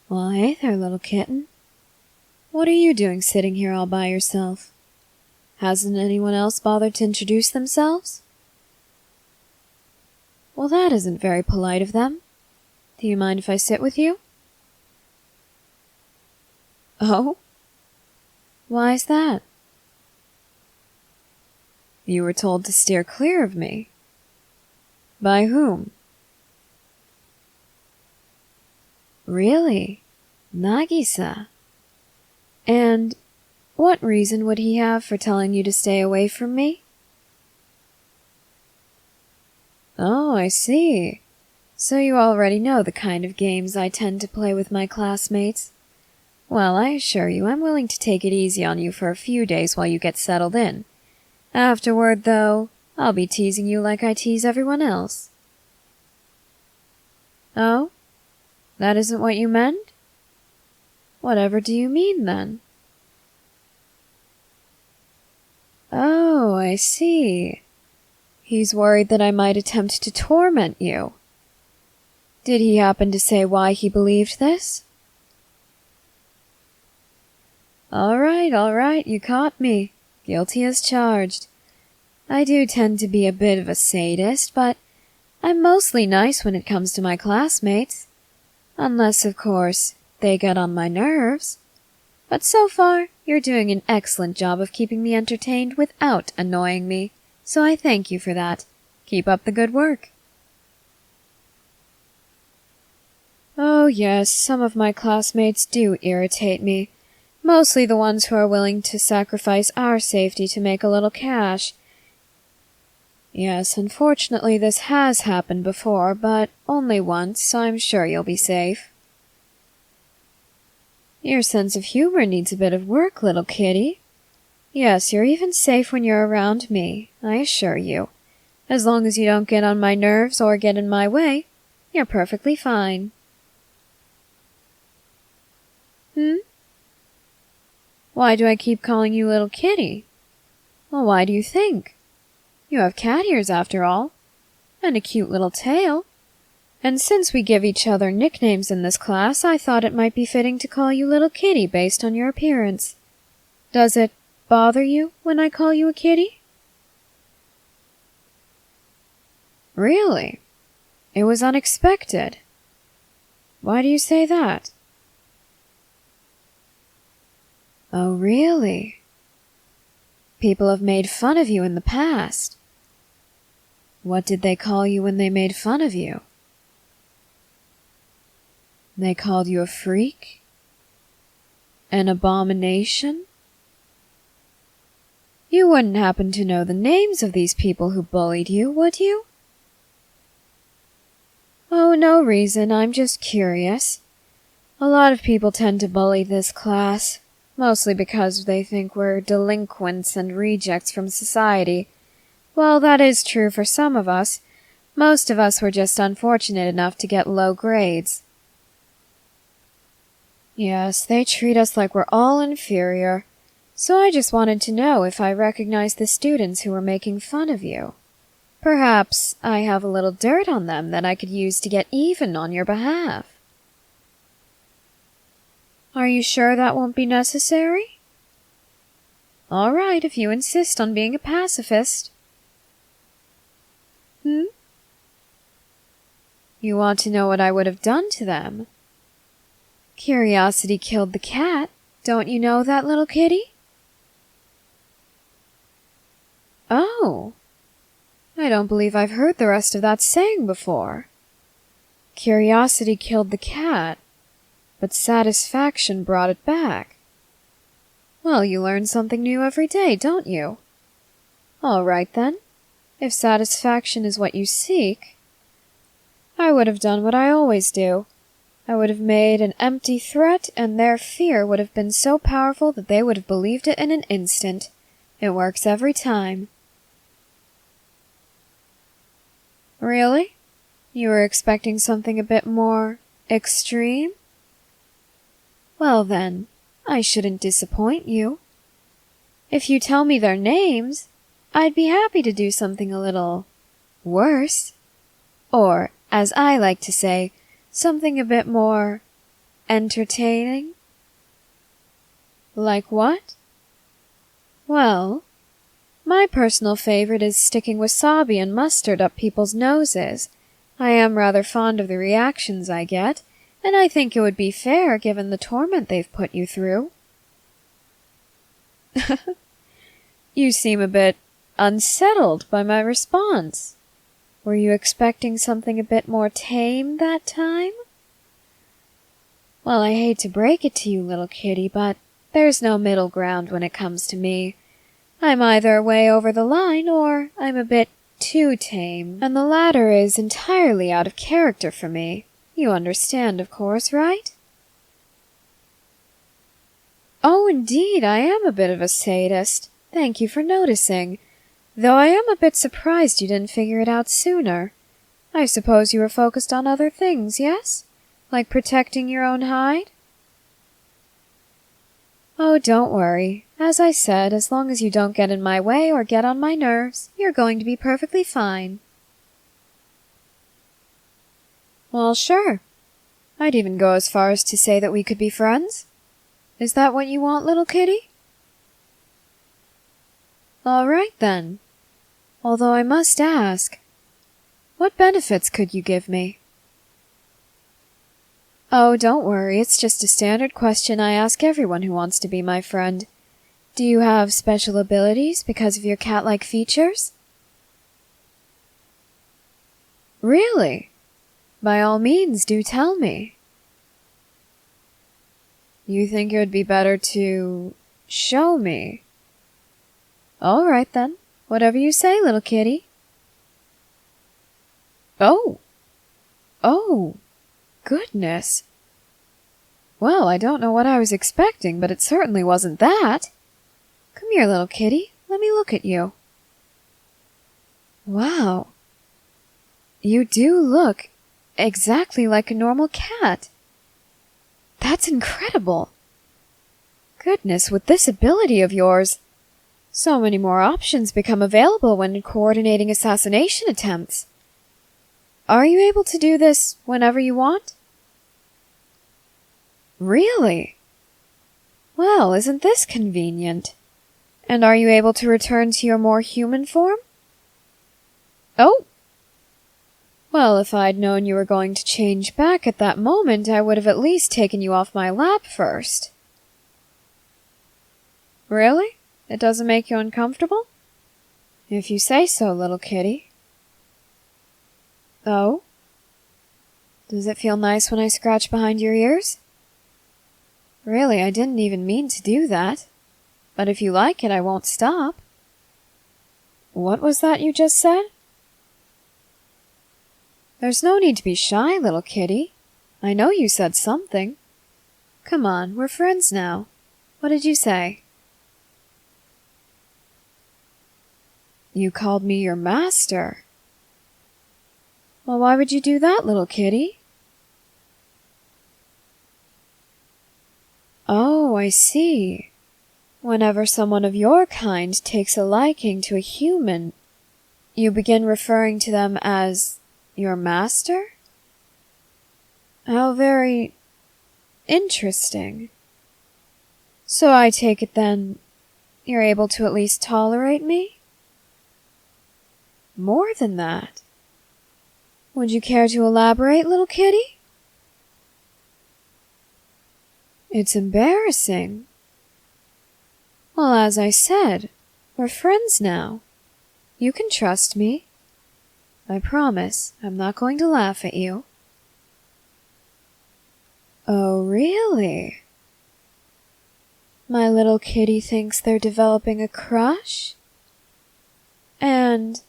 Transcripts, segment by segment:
Well, hey there, little kitten. What are you doing sitting here all by yourself? Hasn't anyone else bothered to introduce themselves? Well, that isn't very polite of them. Do you mind if I sit with you? Oh? Why's that? You were told to steer clear of me. By whom? Really? Nagisa? And what reason would he have for telling you to stay away from me? Oh, I see. So you already know the kind of games I tend to play with my classmates. Well, I assure you I'm willing to take it easy on you for a few days while you get settled in. Afterward, though, I'll be teasing you like I tease everyone else. Oh? That isn't what you meant? Whatever do you mean, then? Oh, I see. He's worried that I might attempt to torment you. Did he happen to say why he believed this? All right, you caught me. Guilty as charged. I do tend to be a bit of a sadist, but I'm mostly nice when it comes to my classmates. Unless, of course, they get on my nerves. But so far, you're doing an excellent job of keeping me entertained without annoying me, so I thank you for that. Keep up the good work. Oh yes, some of my classmates do irritate me. Mostly the ones who are willing to sacrifice our safety to make a little cash. Yes, unfortunately this has happened before, but only once, so I'm sure you'll be safe. Your sense of humor needs a bit of work, little kitty. Yes, you're even safe when you're around me, I assure you. As long as you don't get on my nerves or get in my way, you're perfectly fine. Why do I keep calling you little kitty? Well, why do you think? You have cat ears after all, and a cute little tail. And since we give each other nicknames in this class, I thought it might be fitting to call you little kitty based on your appearance. Does it bother you when I call you a kitty? Really? It was unexpected. Why do you say that? Oh, really? People have made fun of you in the past. What did they call you when they made fun of you? They called you a freak? An abomination? You wouldn't happen to know the names of these people who bullied you, would you? Oh, no reason, I'm just curious. A lot of people tend to bully this class. Mostly because they think we're delinquents and rejects from society. Well, that is true for some of us. Most of us were just unfortunate enough to get low grades. Yes, they treat us like we're all inferior. So I just wanted to know if I recognized the students who were making fun of you. Perhaps I have a little dirt on them that I could use to get even on your behalf. Are you sure that won't be necessary? All right, if you insist on being a pacifist. You want to know what I would have done to them? Curiosity killed the cat. Don't you know that, little kitty? Oh, I don't believe I've heard the rest of that saying before. Curiosity killed the cat, but satisfaction brought it back. Well, you learn something new every day, don't you? All right, then. If satisfaction is what you seek, I would have done what I always do. I would have made an empty threat, and their fear would have been so powerful that they would have believed it in an instant. It works every time. Really? You were expecting something a bit more extreme? Well then, I shouldn't disappoint you. If you tell me their names, I'd be happy to do something a little worse. Or, as I like to say, something a bit more Entertaining? Like what? Well, my personal favorite is sticking wasabi and mustard up people's noses. I am rather fond of the reactions I get, and I think it would be fair given the torment they've put you through. You seem a bit unsettled by my response. Were you expecting something a bit more tame that time? Well, I hate to break it to you, little kitty, but there's no middle ground when it comes to me. I'm either way over the line or I'm a bit too tame, and the latter is entirely out of character for me. You understand, of course, right? Oh, indeed, I am a bit of a sadist. Thank you for noticing. Though I am a bit surprised you didn't figure it out sooner. I suppose you were focused on other things, yes? Like protecting your own hide? Oh, don't worry. As I said, as long as you don't get in my way or get on my nerves, you're going to be perfectly fine. Well, sure. I'd even go as far as to say that we could be friends. Is that what you want, little kitty? All right, then. Although I must ask, what benefits could you give me? Oh, don't worry, it's just a standard question I ask everyone who wants to be my friend. Do you have special abilities because of your cat-like features? Really? By all means, do tell me. You think it would be better to show me? All right, then. Whatever you say, little kitty. Oh! Goodness. Well, I don't know what I was expecting, but it certainly wasn't that. Come here, little kitty. Let me look at you. Wow. You do look exactly like a normal cat. That's incredible. Goodness, with this ability of yours, so many more options become available when coordinating assassination attempts. Are you able to do this whenever you want? Really? Well, isn't this convenient? And are you able to return to your more human form? Oh! Well, if I'd known you were going to change back at that moment, I would have at least taken you off my lap first. Really? It doesn't make you uncomfortable? If you say so, little kitty. Oh? Does it feel nice when I scratch behind your ears? Really, I didn't even mean to do that. But if you like it, I won't stop. What was that you just said? There's no need to be shy, little kitty. I know you said something. Come on, we're friends now. What did you say? You called me your master. Well, why would you do that, little kitty? Oh, I see. Whenever someone of your kind takes a liking to a human, you begin referring to them as your master? How very interesting. So I take it then, you're able to at least tolerate me? More than that. Would you care to elaborate, little kitty? It's embarrassing. Well, as I said, we're friends now. You can trust me. I promise I'm not going to laugh at you. Oh, really? My little kitty thinks they're developing a crush? And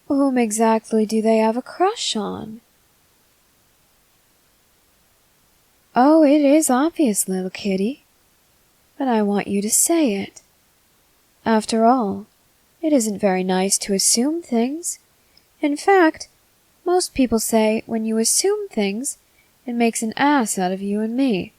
whom exactly do they have a crush on? Oh, it is obvious, little kitty, but I want you to say it. After all, it isn't very nice to assume things. In fact, most people say when you assume things, it makes an ass out of you and me.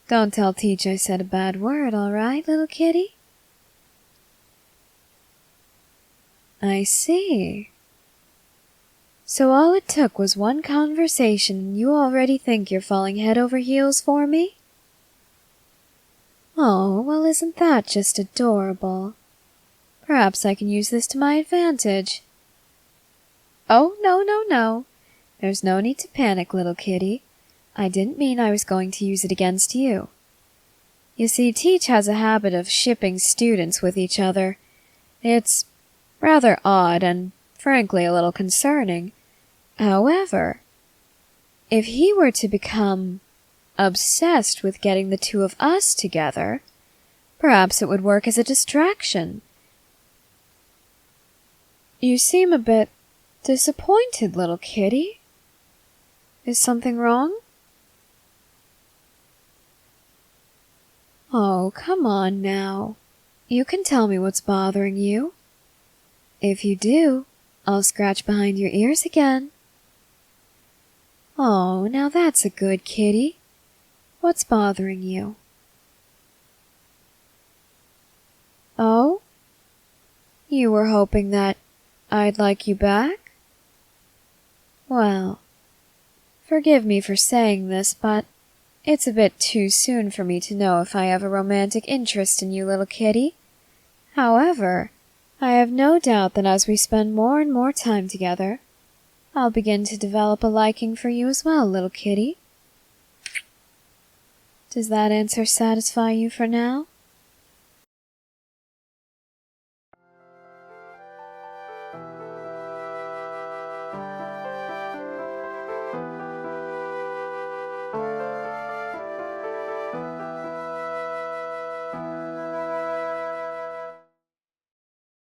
Don't tell Teach I said a bad word, all right, little kitty? I see. So all it took was one conversation and you already think you're falling head over heels for me? Oh, well, isn't that just adorable? Perhaps I can use this to my advantage. Oh, no. There's no need to panic, little kitty. I didn't mean I was going to use it against you. You see, Teach has a habit of shipping students with each other. It's rather odd and, frankly, a little concerning. However, if he were to become obsessed with getting the two of us together, perhaps it would work as a distraction. You seem a bit disappointed, little kitty. Is something wrong? Oh, come on now. You can tell me what's bothering you. If you do, I'll scratch behind your ears again. Oh, now that's a good kitty. What's bothering you? Oh? You were hoping that I'd like you back? Well, forgive me for saying this, but it's a bit too soon for me to know if I have a romantic interest in you, little kitty. However, I have no doubt that as we spend more and more time together, I'll begin to develop a liking for you as well, little kitty. Does that answer satisfy you for now?